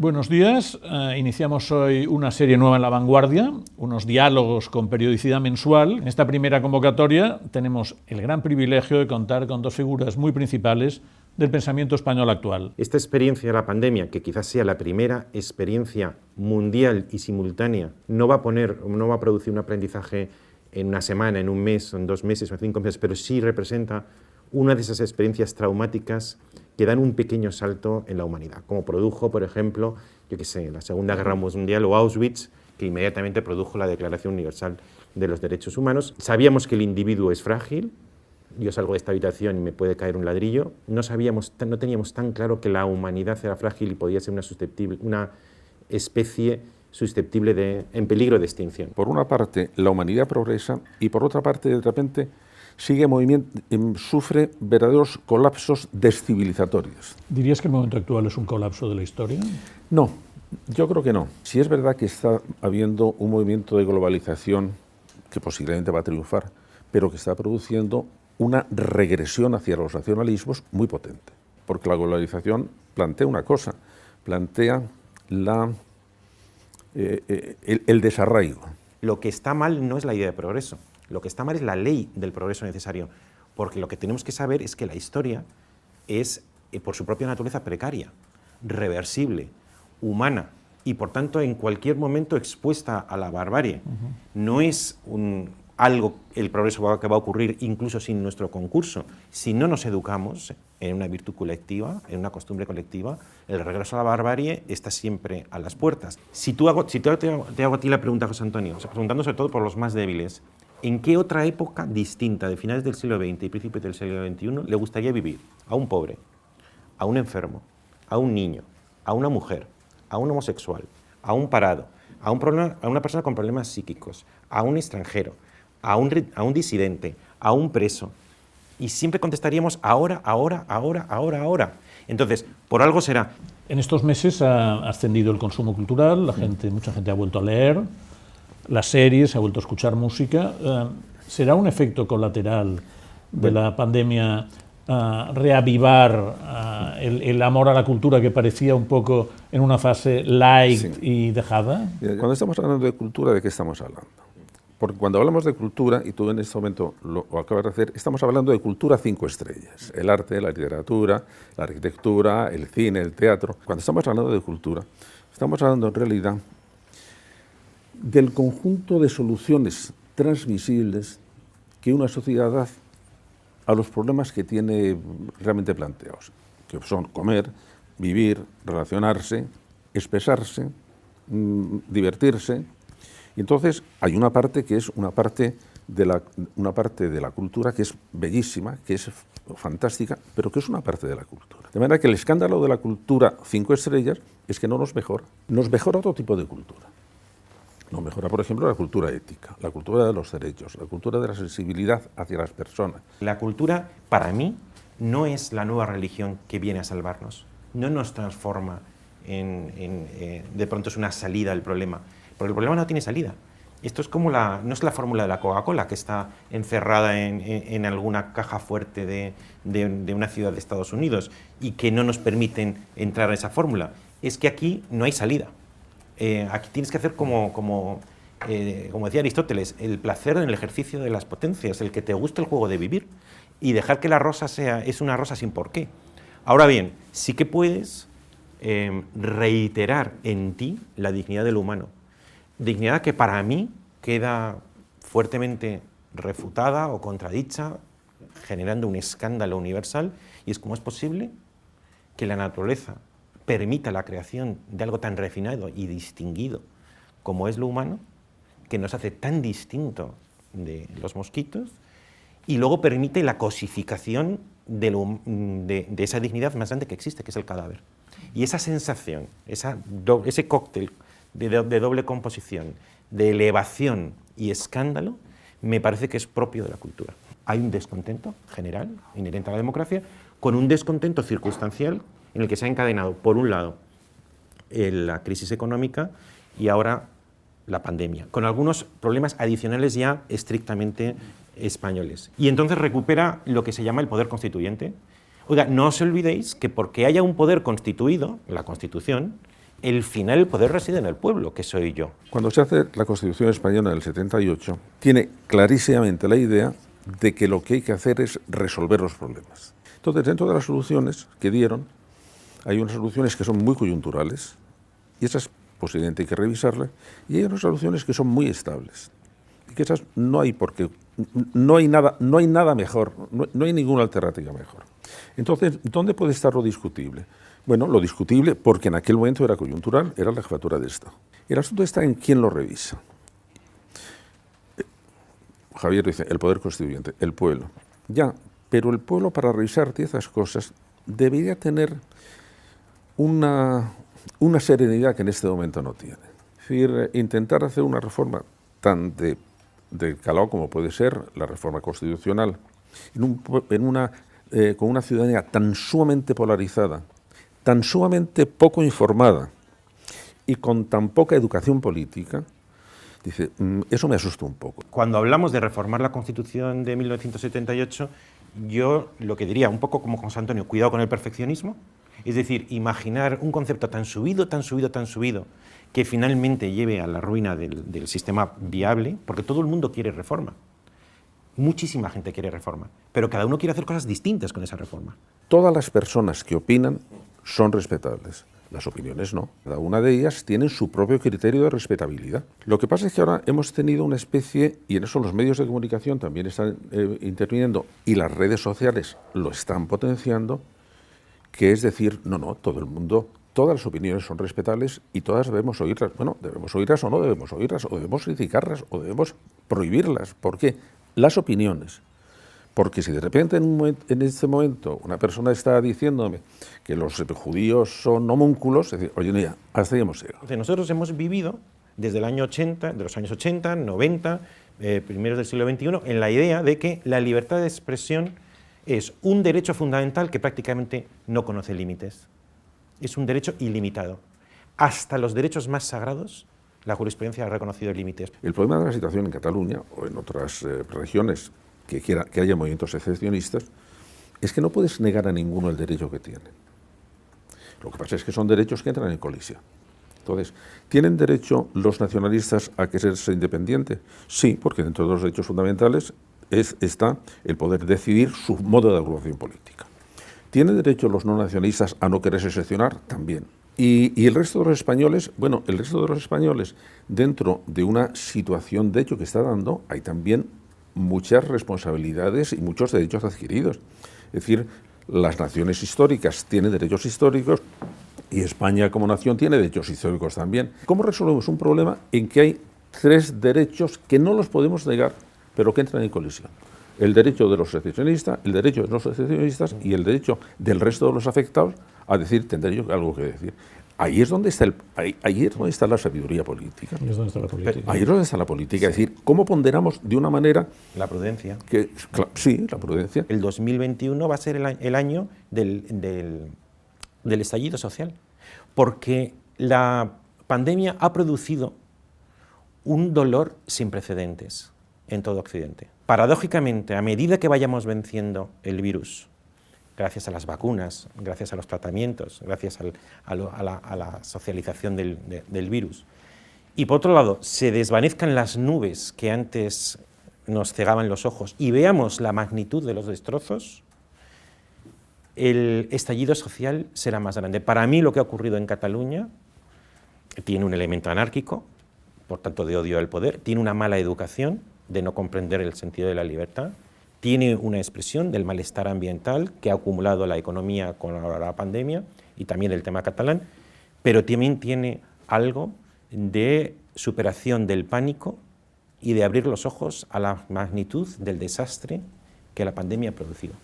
Buenos días. Iniciamos hoy una serie nueva en La Vanguardia, unos diálogos con periodicidad mensual. En esta primera convocatoria tenemos el gran privilegio de contar con dos figuras muy principales del pensamiento español actual. Esta experiencia de la pandemia, que quizás sea la primera experiencia mundial y simultánea, no va a producir un aprendizaje en una semana, en un mes, en 2 meses o en 5 meses, pero sí representa una de esas experiencias traumáticas que dan un pequeño salto en la humanidad, como produjo, por ejemplo, la Segunda Guerra Mundial o Auschwitz, que inmediatamente produjo la Declaración Universal de los Derechos Humanos. Sabíamos que el individuo es frágil. Yo salgo de esta habitación y me puede caer un ladrillo. No teníamos tan claro que la humanidad era frágil y podía ser una especie susceptible en peligro de extinción. Por una parte, la humanidad progresa y por otra parte, de repente, sufre verdaderos colapsos descivilizatorios. ¿Dirías que el momento actual es un colapso de la historia? No, yo creo que no. Si es verdad que está habiendo un movimiento de globalización que posiblemente va a triunfar, pero que está produciendo una regresión hacia los nacionalismos muy potente. Porque la globalización plantea una cosa, plantea el desarraigo. Lo que está mal no es la idea de progreso. Lo que está mal es la ley del progreso necesario, porque lo que tenemos que saber es que la historia es, por su propia naturaleza, precaria, reversible, humana y, por tanto, en cualquier momento expuesta a la barbarie. No es el progreso que va a ocurrir incluso sin nuestro concurso. Si no nos educamos en una virtud colectiva, en una costumbre colectiva, el regreso a la barbarie está siempre a las puertas. Si te hago a ti la pregunta, José Antonio, preguntando sobre todo por los más débiles, ¿en qué otra época distinta de finales del siglo XX y principios del siglo XXI le gustaría vivir a un pobre, a un enfermo, a un niño, a una mujer, a un homosexual, a un parado, a una persona con problemas psíquicos, a un extranjero, a un disidente, a un preso? Y siempre contestaríamos ahora, ahora, ahora, ahora, ahora. Entonces, por algo será. En estos meses ha ascendido el consumo cultural, mucha gente ha vuelto a leer, las series, se ha vuelto a escuchar música. ¿Será un efecto colateral de la pandemia reavivar el amor a la cultura que parecía un poco en una fase light y dejada? Cuando estamos hablando de cultura, ¿de qué estamos hablando? Porque cuando hablamos de cultura, y tú en este momento lo acabas de hacer, estamos hablando de cultura 5 estrellas. El arte, la literatura, la arquitectura, el cine, el teatro. Cuando estamos hablando de cultura, estamos hablando en realidad del conjunto de soluciones transmisibles que una sociedad da a los problemas que tiene realmente planteados, que son comer, vivir, relacionarse, expresarse, divertirse. Y entonces hay una parte que es una parte de la cultura que es bellísima, que es fantástica, pero que es una parte de la cultura. De manera que el escándalo de la cultura 5 estrellas es que no nos mejora otro tipo de cultura. Nos mejora, por ejemplo, la cultura ética, la cultura de los derechos, la cultura de la sensibilidad hacia las personas. La cultura, para mí, no es la nueva religión que viene a salvarnos. No nos transforma de pronto es una salida al problema. Porque el problema no tiene salida. Esto es como no es la fórmula de la Coca-Cola, que está encerrada en alguna caja fuerte de una ciudad de Estados Unidos y que no nos permiten entrar a esa fórmula. Es que aquí no hay salida. Aquí tienes que hacer como decía Aristóteles, el placer en el ejercicio de las potencias, el que te guste el juego de vivir y dejar que la rosa es una rosa sin porqué. Ahora bien, sí que puedes reiterar en ti la dignidad del humano. Dignidad que para mí queda fuertemente refutada o contradicha, generando un escándalo universal, y es cómo es posible que la naturaleza permita la creación de algo tan refinado y distinguido como es lo humano, que nos hace tan distinto de los mosquitos, y luego permite la cosificación de esa dignidad más grande que existe, que es el cadáver. Y esa sensación, ese cóctel de doble composición, de elevación y escándalo, me parece que es propio de la cultura. Hay un descontento general, inherente a la democracia, con un descontento circunstancial en el que se ha encadenado, por un lado, la crisis económica y ahora la pandemia, con algunos problemas adicionales ya estrictamente españoles. Y entonces recupera lo que se llama el poder constituyente. Oiga, no os olvidéis que porque haya un poder constituido, la Constitución, el final el poder reside en el pueblo, que soy yo. Cuando se hace la Constitución española del 78, tiene clarísimamente la idea de que lo que hay que hacer es resolver los problemas. Entonces, dentro de las soluciones que dieron, hay unas soluciones que son muy coyunturales, y esas posiblemente hay que revisarlas, y hay unas soluciones que son muy estables, y que esas no hay nada mejor, no hay ninguna alternativa mejor. Entonces, ¿dónde puede estar lo discutible? Bueno, lo discutible, porque en aquel momento era coyuntural, era la jefatura de Estado. El asunto está en quién lo revisa. Javier dice, el poder constituyente, el pueblo. Ya, pero el pueblo, para revisar esas cosas, debería tener una serenidad que en este momento no tiene. Es decir, intentar hacer una reforma tan de calado como puede ser la reforma constitucional, con una ciudadanía tan sumamente polarizada, tan sumamente poco informada y con tan poca educación política, dice, eso me asusta un poco. Cuando hablamos de reformar la Constitución de 1978, yo lo que diría, un poco como José Antonio, cuidado con el perfeccionismo, es decir, imaginar un concepto tan subido, que finalmente lleve a la ruina del sistema viable, porque todo el mundo quiere reforma. Muchísima gente quiere reforma, pero cada uno quiere hacer cosas distintas con esa reforma. Todas las personas que opinan son respetables. Las opiniones no. Cada una de ellas tiene su propio criterio de respetabilidad. Lo que pasa es que ahora hemos tenido una especie, y en eso los medios de comunicación también están interviniendo, y las redes sociales lo están potenciando, que es decir, no, todo el mundo, todas las opiniones son respetables y todas debemos oírlas. Bueno, debemos oírlas o no debemos oírlas, o debemos criticarlas, o debemos prohibirlas. ¿Por qué? Las opiniones. Porque si de repente en este momento una persona está diciéndome que los judíos son homúnculos, es decir, oye, mira, hasta ahí hemos llegado. Nosotros hemos vivido desde el año 80, de los años 80, 90, primeros del siglo XXI, en la idea de que la libertad de expresión es un derecho fundamental que prácticamente no conoce límites. Es un derecho ilimitado. Hasta los derechos más sagrados, la jurisprudencia ha reconocido límites. El problema de la situación en Cataluña o en otras regiones que haya movimientos secessionistas, es que no puedes negar a ninguno el derecho que tiene. Lo que pasa es que son derechos que entran en colisión. Entonces, ¿tienen derecho los nacionalistas a que sea independiente? Sí, porque dentro de los derechos fundamentales está el poder decidir su modo de agrupación política. ¿Tienen derecho los no nacionalistas a no querer seccionar? También. Y el resto de los españoles, bueno, el resto de los españoles, dentro de una situación de hecho que está dando, hay también muchas responsabilidades y muchos derechos adquiridos. Es decir, las naciones históricas tienen derechos históricos y España como nación tiene derechos históricos también. ¿Cómo resolvemos un problema en que hay tres derechos que no los podemos negar, pero que entran en colisión? El derecho de los secesionistas, el derecho de los secesionistas y el derecho del resto de los afectados a decir, tendré yo algo que decir. Ahí es donde está la sabiduría política. Ahí es donde está la política. Ahí es donde está la política. Es decir, ¿cómo ponderamos de una manera? La prudencia. Sí, la prudencia. El 2021 va a ser el año del estallido social, porque la pandemia ha producido un dolor sin precedentes en todo Occidente. Paradójicamente, a medida que vayamos venciendo el virus, gracias a las vacunas, gracias a los tratamientos, gracias a la socialización del virus. Y por otro lado, se desvanezcan las nubes que antes nos cegaban los ojos y veamos la magnitud de los destrozos, el estallido social será más grande. Para mí lo que ha ocurrido en Cataluña tiene un elemento anárquico, por tanto de odio al poder, tiene una mala educación de no comprender el sentido de la libertad, tiene una expresión del malestar ambiental que ha acumulado la economía con la pandemia y también el tema catalán, pero también tiene algo de superación del pánico y de abrir los ojos a la magnitud del desastre que la pandemia ha producido.